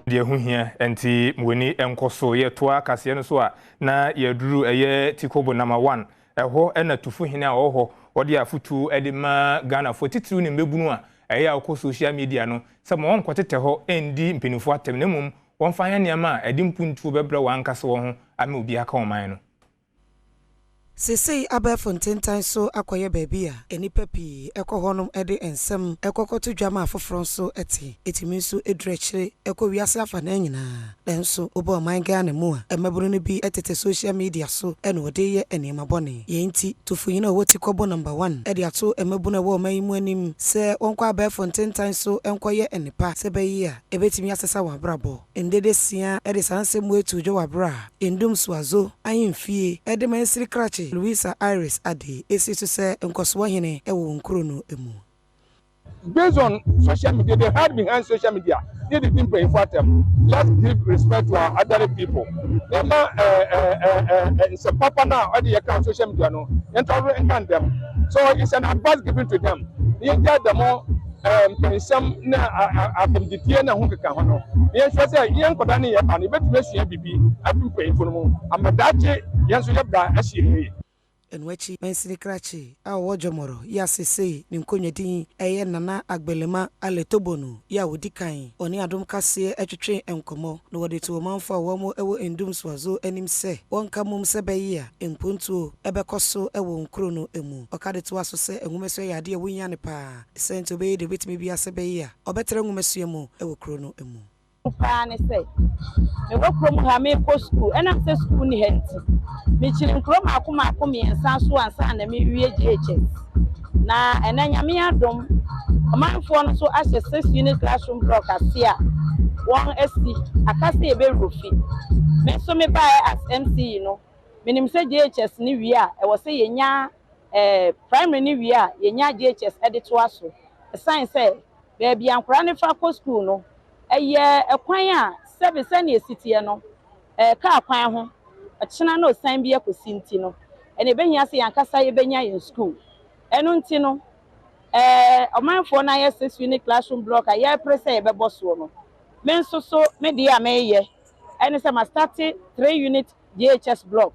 deɛ ho hia enti mwani enkoso ye toa kase no so a na yaduru eye tikobo number 1 ɛhɔ ɛna tufu hene a ɔhɔ ɔde afutu ɛde ma Ghana fo titiru ne mbebunu a ɛyɛ akɔ social media no sɛ mo nkɔtete hɔ endi mpinifo atem ne mum wɔmfa ya nneɛma a ɛde mpuntu bɛbrɛ wankase wɔ ho ame obi aka ɔman no Sisi Abefontentan so akoye baby a enipa pi ekohonom ede ensem ekokoto dwama afoforo so etimi so edrechire ekowiase afa na nyina denso obo man Ghana mu a emaburu no bi etete social media so ene ode ye enema bone yenti tofuyin na woti kobo number 1 ede ato emabu na wo man mu anim se wonko Abefontentan so enkoye enipa se bayi a ebetimi asesa wa brabo endede sia ede sanse mu etu dwo wa bra endum suazo ayemfie ede mansiri krache Louisa Iris Ade esi to say nkoso hene ewo nkuro no emu. Based on social media, they hide behind social media. They didn't pay for them. Let's give respect to our elderly people. It's a papa now on the account social media no. And them. So it's an advice given to them. You get them more some na abemditie na ho keka ho no. Yen so say yen kodane ye pa no betu asua bibi afim pay for no. Amadache yen so yebda ahie. Enwachi mensini krachi a wojomoro ya sese ni nkonyedin eye nana agbelema aletobonu ya wodikan oni adom kase etwetwe enkomo no wode to manfo wo mo ewo endum swazo anim se wonka mum se bayi a empuntuo ebekoso ewo nkro no emu okade to aso se enwumeso ya de wunya ne pa sento be de betimi bia se bayi a obetere enwumeso emu ewo kro no emu pa ne se me wo kro mu ha me ko school ena se school ni henti me chiri nkro makoma miensa so ansa na me wie GHS na ena nyame adom omanfo no so ahye 6 unit classroom block asia won esi akase ebe rofi me so me buy as MC no minim se GHS ni wie a e wo se yenya primary ni wie a yenya GHS edito aso science say baby ankora ne fa ko school no eye ekwan a sebe na esitie no ka kwan ho achina na osan bi akosi nti no ene behia se yankasa ye benya in school eno nti no omanfo na ye 6 unit classroom block a ye prese ye beboso no men so me dia me ye ene se ma start 3 unit GHS block